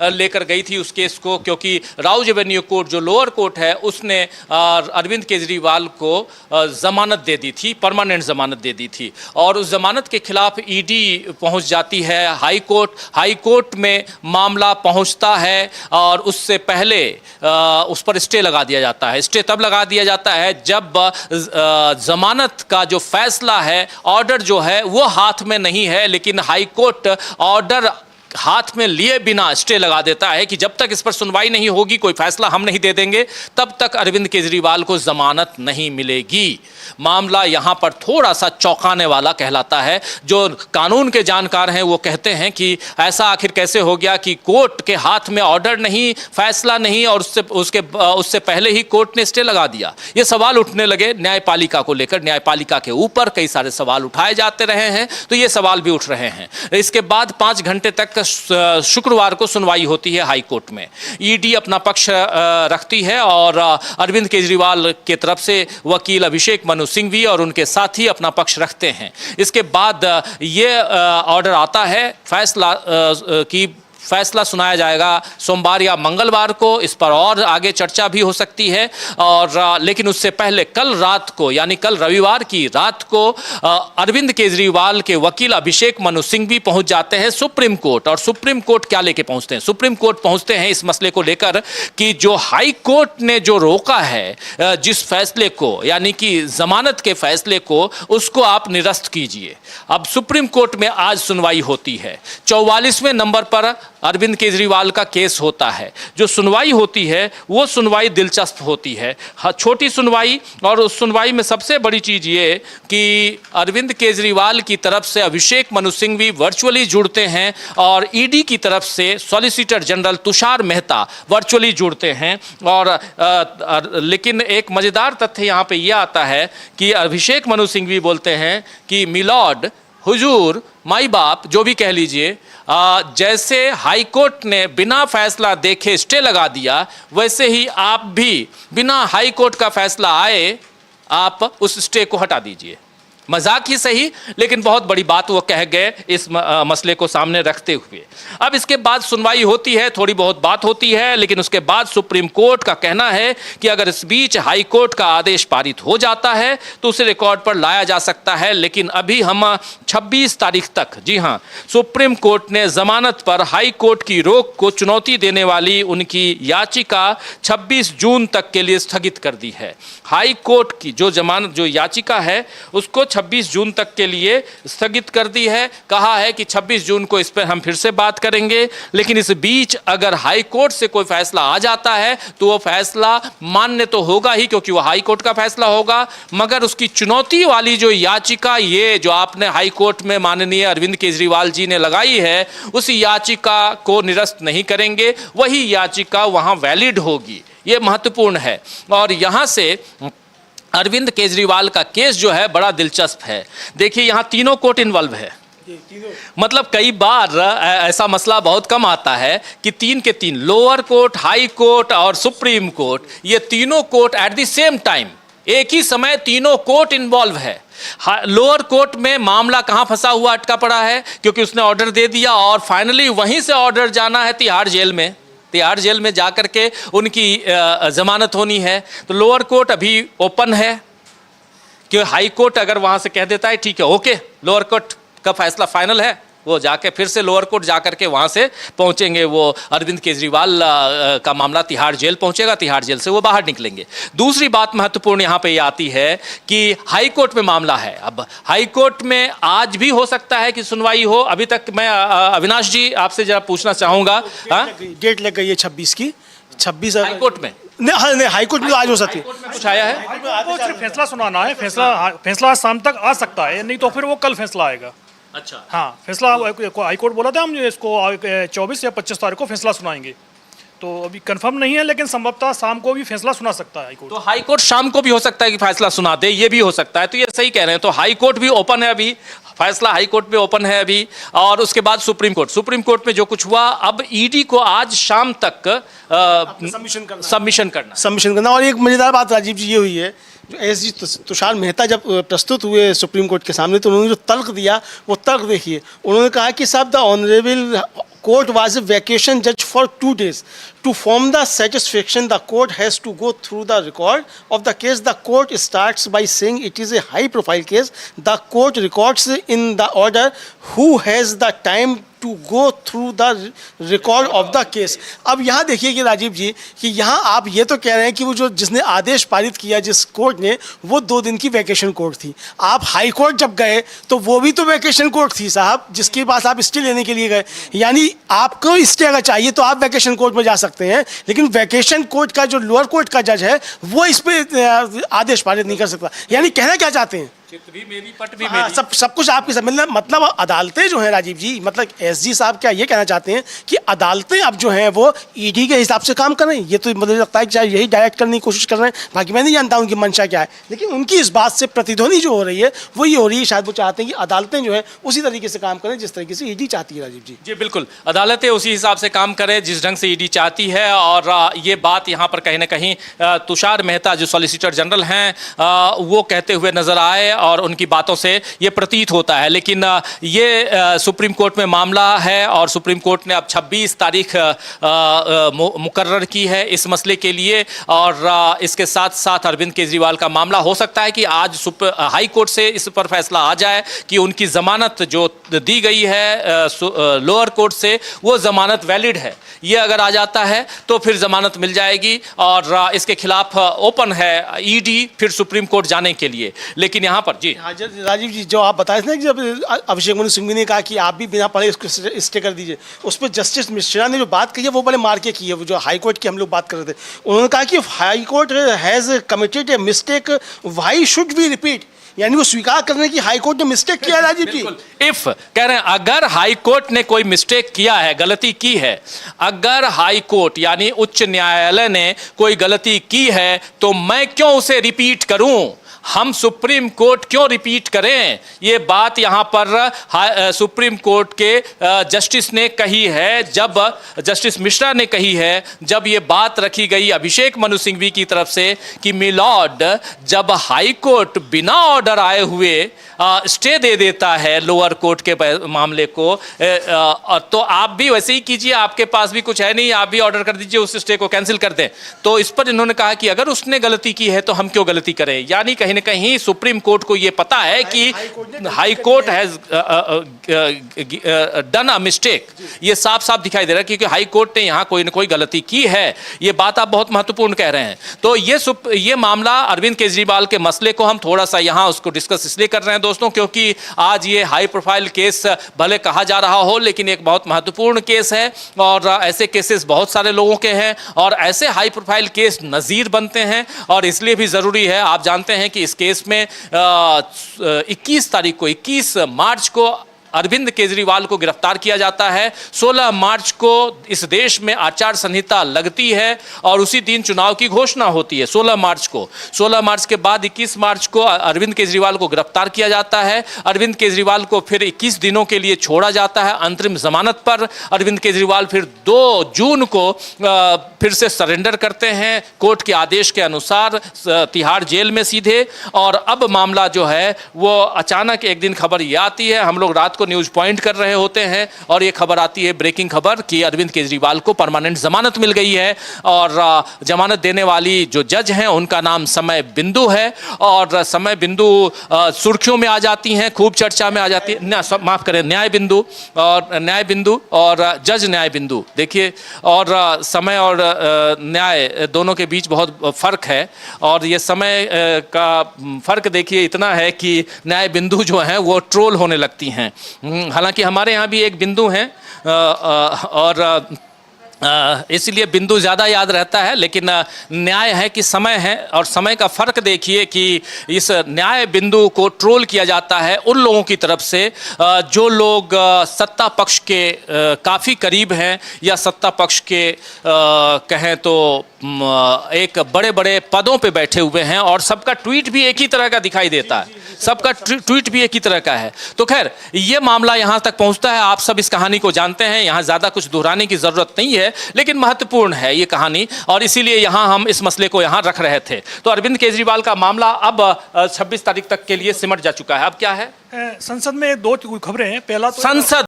लेकर गई थी उस केस को, क्योंकि राउज एवेन्यू कोर्ट जो लोअर कोर्ट है उसने अरविंद केजरीवाल को जमानत दे दी थी, परमानेंट जमानत दे दी थी। और उस जमानत के खिलाफ ईडी पहुंच जाती है हाई कोर्ट। हाई कोर्ट में मामला पहुंचता है और उससे पहले उस पर स्टे लगा दिया जाता है। स्टे तब लगा दिया जाता है जब जमानत का जो फैसला है, ऑर्डर जो है वो हाथ में नहीं है, लेकिन हाई कोर्ट ऑर्डर हाथ में लिए बिना स्टे लगा देता है कि जब तक इस पर सुनवाई नहीं होगी, कोई फैसला हम नहीं दे देंगे, तब तक अरविंद केजरीवाल को जमानत नहीं मिलेगी। मामला यहां पर थोड़ा सा चौंकाने वाला कहलाता है। जो कानून के जानकार हैं वो कहते हैं कि ऐसा आखिर कैसे हो गया कि कोर्ट के हाथ में ऑर्डर नहीं, फैसला नहीं, और उससे पहले ही कोर्ट ने स्टे लगा दिया। ये सवाल उठने लगे न्यायपालिका को लेकर। न्यायपालिका के ऊपर कई सारे सवाल उठाए जाते रहे हैं, तो ये सवाल भी उठ रहे हैं। इसके बाद 5 घंटे तक शुक्रवार को सुनवाई होती है हाई कोर्ट में। ईडी अपना पक्ष रखती है और अरविंद केजरीवाल के तरफ से वकील अभिषेक मनु सिंघवी और उनके साथी अपना पक्ष रखते हैं। इसके बाद ये ऑर्डर आता है फैसला सुनाया जाएगा सोमवार या मंगलवार को। इस पर और आगे चर्चा भी हो सकती है। और लेकिन उससे पहले कल रात को, यानी कल रविवार की रात को, अरविंद केजरीवाल के वकील अभिषेक मनु सिंघवी पहुंच जाते हैं सुप्रीम कोर्ट। और सुप्रीम कोर्ट क्या लेके पहुंचते हैं? सुप्रीम कोर्ट पहुंचते हैं इस मसले को लेकर कि जो हाई कोर्ट ने जो रोका है जिस फैसले को, यानी कि जमानत के फैसले को, उसको आप निरस्त कीजिए। अब सुप्रीम कोर्ट में आज सुनवाई होती है। 44वें नंबर पर अरविंद केजरीवाल का केस होता है। जो सुनवाई होती है वो सुनवाई दिलचस्प होती है, छोटी सुनवाई। और उस सुनवाई में सबसे बड़ी चीज ये कि अरविंद केजरीवाल की तरफ से अभिषेक मनु सिंघवी वर्चुअली जुड़ते हैं और ईडी की तरफ से solicitor general Tushar Mehta virtually जुड़ते हैं। और लेकिन एक मजेदार तथ्य यहाँ पे ये आता है कि अभिषेक मनु सिंघवी बोलते हैं कि मिलॉर्ड, हुजूर, माई बाप, जो भी कह लीजिए, जैसे हाई कोर्ट ने बिना फैसला देखे स्टे लगा दिया, वैसे ही आप भी बिना हाई कोर्ट का फैसला आए आप उस स्टे को हटा दीजिए। मजाक ही सही, लेकिन बहुत बड़ी बात वो कह गए इस मसले को सामने रखते हुए। अब इसके बाद सुनवाई होती है, थोड़ी बहुत बात होती है, लेकिन उसके बाद सुप्रीम कोर्ट का कहना है कि अगर इस बीच हाई कोर्ट का आदेश पारित हो जाता है तो उसे रिकॉर्ड पर लाया जा सकता है। लेकिन अभी हम 26 तारीख तक, जी हाँ, सुप्रीम कोर्ट ने जमानत पर हाई कोर्ट की रोक को चुनौती देने वाली उनकी याचिका 26 जून तक के लिए स्थगित कर दी है। हाई कोर्ट की जो याचिका है उसको 26 जून तक के लिए स्थगित कर दी है। कहा है कि 26 जून को इस पर हम फिर से बात करेंगे, लेकिन इस बीच अगर हाई कोर्ट से कोई फैसला आ जाता है तो वो फैसला मान्य तो होगा ही, क्योंकि वो हाई कोर्ट का फैसला होगा, मगर उसकी चुनौती वाली जो याचिका, ये जो आपने हाई कोर्ट में माननीय अरविंद केजरीवाल जी ने लगाई है, उस याचिका को निरस्त नहीं करेंगे। वही याचिका वहां वैलिड होगी। ये महत्वपूर्ण है। और यहां से अरविंद केजरीवाल का केस जो है बड़ा दिलचस्प है। देखिए, यहां तीनों कोर्ट इन्वॉल्व है। मतलब कई बार ऐसा मसला बहुत कम आता है कि 3 के 3, लोअर कोर्ट, हाई कोर्ट और सुप्रीम कोर्ट, ये तीनों court at the same time, एक ही समय तीनों कोर्ट इन्वॉल्व है। लोअर कोर्ट में मामला कहां फंसा हुआ अटका पड़ा है, क्योंकि उसने ऑर्डर दे दिया और फाइनली वहीं से ऑर्डर जाना है तिहाड़ जेल में। तिहाड़ जेल में जाकर के उनकी जमानत होनी है। तो लोअर कोर्ट अभी ओपन है कि हाई कोर्ट अगर वहां से कह देता है ठीक है, ओके, लोअर कोर्ट का फैसला फाइनल है, वो जाके फिर से लोअर कोर्ट जाकर के वहां से पहुंचेंगे। वो अरविंद केजरीवाल का मामला तिहाड़ जेल पहुंचेगा, तिहाड़ जेल से वो बाहर निकलेंगे। दूसरी बात महत्वपूर्ण यहां पे ये आती है कि हाई कोर्ट में मामला है। अब हाई कोर्ट में आज भी हो सकता है कि सुनवाई हो। अभी तक मैं अविनाश जी आपसे जरा पूछना चाहूंगा, डेट लग गई है 26 की, 26 हाई कोर्ट में नहीं, हाई कोर्ट में आज हो सकती है। कुछ आया है? आपको सिर्फ फैसला सुनाना है। फैसला आज शाम तक आ सकता है, नहीं तो फिर वो कल फैसला आएगा। अच्छा, हाँ, फैसला हाई कोर्ट बोला था हम इसको 24 या 25 तारीख को फैसला सुनाएंगे। तो अभी कंफर्म नहीं है, लेकिन संभवतः शाम को भी फैसला सुना सकता है हाई कोर्ट। तो हाई कोर्ट शाम को भी हो सकता है कि फैसला सुना दे, ये भी हो सकता है। तो ये सही कह रहे हैं। तो हाई कोर्ट भी ओपन है अभी, फैसला हाई कोर्ट में ओपन है अभी। और उसके बाद सुप्रीम कोर्ट में जो कुछ हुआ, अब ईडी को आज शाम तक सबमिशन करना। और एक मजेदार बात राजीव जी ये हुई है, जो एसजी तुषार मेहता जब प्रस्तुत हुए सुप्रीम कोर्ट के सामने, तो उन्होंने जो तर्क दिया वो तर्क देखिए। उन्होंने कहा कि साहब the honourable court was a vacation judge for 2 days. To form the satisfaction, the court has to go through the record of the case. The court starts by saying it is a high profile case. The court records in the order who has the time to go through the record of the case. अब यहाँ देखिए कि राजीव जी कि यहाँ आप ये तो कह रहे हैं कि वो जो जिसने आदेश पारित किया जिस कोर्ट ने, वो 2 दिन की वैकेशन कोर्ट थी। आप हाई कोर्ट जब गए तो वो भी तो वैकेशन कोर्ट थी साहब, जिसके पास आप स्टे लेने के लिए गए। यानी आपको स्टे अगर चाहिए तो आप वैकेशन कोर्ट में जा सकते हैं, लेकिन वैकेशन कोर्ट का जो लोअर कोर्ट का जज है वो इस पे आदेश पारित नहीं कर सकता। यानी कहना क्या चाहते हैं? चित भी मेरी, पट भी हाँ, मेरी। सब कुछ आपकी सब मतलब अदालतें जो हैं राजीव जी, मतलब एसजी साहब क्या ये कहना चाहते हैं कि अदालतें अब जो हैं वो ईडी के हिसाब से काम कर रही हैं? ये तो मुझे लगता है कि चाहे यही डायरेक्ट करने की कोशिश कर रहे हैं, बाकी मैं नहीं जानता उनकी मंशा क्या है, लेकिन उनकी इस बात से प्रतिध्वनि जो हो रही है वो ये हो रही है, शायद वो चाहते हैं कि अदालतें जो है उसी तरीके से काम करें जिस तरीके से ईडी चाहती है। राजीव जी जी बिल्कुल, अदालतें उसी हिसाब से काम करें जिस ढंग से ईडी चाहती है। और ये बात यहाँ पर कहीं ना कहीं तुषार मेहता जो सॉलिसिटर जनरल हैं वो कहते हुए नजर आए और उनकी बातों से ये प्रतीत होता है। लेकिन ये सुप्रीम कोर्ट में मामला है और सुप्रीम कोर्ट ने अब 26 तारीख मुकर्रर की है इस मसले के लिए। और इसके साथ साथ अरविंद केजरीवाल का मामला हो सकता है कि आज हाई कोर्ट से इस पर फैसला आ जाए कि उनकी जमानत जो दी गई है लोअर कोर्ट से वो जमानत वैलिड है। ये अगर आ जाता है तो फिर जमानत मिल जाएगी और इसके खिलाफ ओपन है ईडी फिर सुप्रीम कोर्ट जाने के लिए। लेकिन यहाँ पर जी राजीव जी जो आप बताए थे ना कि जब अभिषेक मनु सिंघवी ने कहा कि आप भी बिना पढ़े इसको स्टे कर दीजिए, उस पर जस्टिस मिश्रा ने जो बात कही है वो बड़े मार के की है। वो जो हाई कोर्ट की हम लोग बात कर रहे थे, उन्होंने कहा कि high court has committed a mistake, why should we repeat? यानी वो स्वीकार करने की हाई कोर्ट ने मिस्टेक किया राजीव जी। इफ कह रहे हैं अगर हाई कोर्ट ने कोई मिस्टेक किया है, गलती की है, अगर हाई कोर्ट यानी उच्च न्यायालय ने कोई गलती की है तो मैं क्यों उसे रिपीट करूं? हम सुप्रीम कोर्ट क्यों रिपीट करें? ये बात यहां पर सुप्रीम कोर्ट के जस्टिस ने कही है, जब जस्टिस मिश्रा ने कही है, जब ये बात रखी गई अभिषेक मनु सिंघवी की तरफ से कि मिलॉर्ड जब हाई कोर्ट बिना ऑर्डर आए हुए स्टे दे देता है लोअर कोर्ट के मामले को, तो आप भी वैसे ही कीजिए, आपके पास भी कुछ है नहीं, आप भी ऑर्डर कर दीजिए, उस स्टे को कैंसिल कर दें। तो इस पर इन्होंने कहा कि अगर उसने गलती की है तो हम क्यों गलती करें? यानी कहीं ना कहीं सुप्रीम कोर्ट को यह पता है कि high court has done a mistake. ये साफ साफ दिखाई दे रहा है क्योंकि हाई कोर्ट ने यहां कोई ना कोई गलती की है। ये बात आप बहुत महत्वपूर्ण कह रहे हैं। तो ये मामला अरविंद केजरीवाल के मसले को हम थोड़ा सा यहां उसको डिस्कस इसलिए कर रहे हैं दोस्तों क्योंकि आज ये हाई प्रोफाइल केस भले कहा जा रहा हो लेकिन एक बहुत महत्वपूर्ण केस है और ऐसे केसेस बहुत सारे लोगों के हैं और ऐसे हाई प्रोफाइल केस नज़ीर बनते हैं और इसलिए भी ज़रूरी है। आप जानते हैं कि इस केस में 21 मार्च को अरविंद केजरीवाल को गिरफ्तार किया जाता है। 16 मार्च को इस देश में आचार संहिता लगती है और उसी दिन चुनाव की घोषणा होती है 16 मार्च को। 16 मार्च के बाद 21 मार्च को अरविंद केजरीवाल को गिरफ्तार किया जाता है। अरविंद केजरीवाल को फिर 21 दिनों के लिए छोड़ा जाता है अंतरिम जमानत पर। अरविंद केजरीवाल फिर 2 जून को फिर से सरेंडर करते हैं कोर्ट के आदेश के अनुसार तिहाड़ जेल में सीधे। और अब मामला जो है वो अचानक एक दिन खबर ये आती है, हम लोग रात को न्यूज पॉइंट कर रहे होते हैं और ये खबर आती है, ब्रेकिंग खबर, कि अरविंद केजरीवाल को परमानेंट जमानत मिल गई है और जमानत देने वाली जो जज हैं उनका नाम समय बिंदु है। और समय बिंदु सुर्खियों में आ जाती हैं, खूब चर्चा में आ जाती है, माफ करें न्याय बिंदु और जज न्याय बिंदु। देखिए, और समय और न्याय दोनों के बीच बहुत फर्क है और ये समय का फर्क देखिए इतना है कि न्याय बिंदु जो है वो ट्रोल होने लगती हैं। हालांकि हमारे यहाँ भी एक बिंदु हैं और इसलिए बिंदु ज़्यादा याद रहता है, लेकिन न्याय है कि समय है। और समय का फ़र्क देखिए कि इस न्याय बिंदु को ट्रोल किया जाता है उन लोगों की तरफ से जो लोग सत्ता पक्ष के काफ़ी करीब हैं या सत्ता पक्ष के कहें तो एक बड़े बड़े पदों पे बैठे हुए हैं और सबका ट्वीट भी एक ही तरह का दिखाई देता है, सबका ट्वीट भी एक ही तरह का है। तो खैर ये मामला यहाँ तक पहुँचता है, आप सब इस कहानी को जानते हैं, यहाँ ज़्यादा कुछ दोहराने की ज़रूरत नहीं है, लेकिन महत्वपूर्ण है ये कहानी और इसीलिए यहाँ हम इस मसले को यहाँ रख रहे थे। तो अरविंद केजरीवाल का मामला अब 26 तारीख तक के लिए सिमट जा चुका है। अब क्या है, संसद में 2 खबरें हैं। पहला तो संसद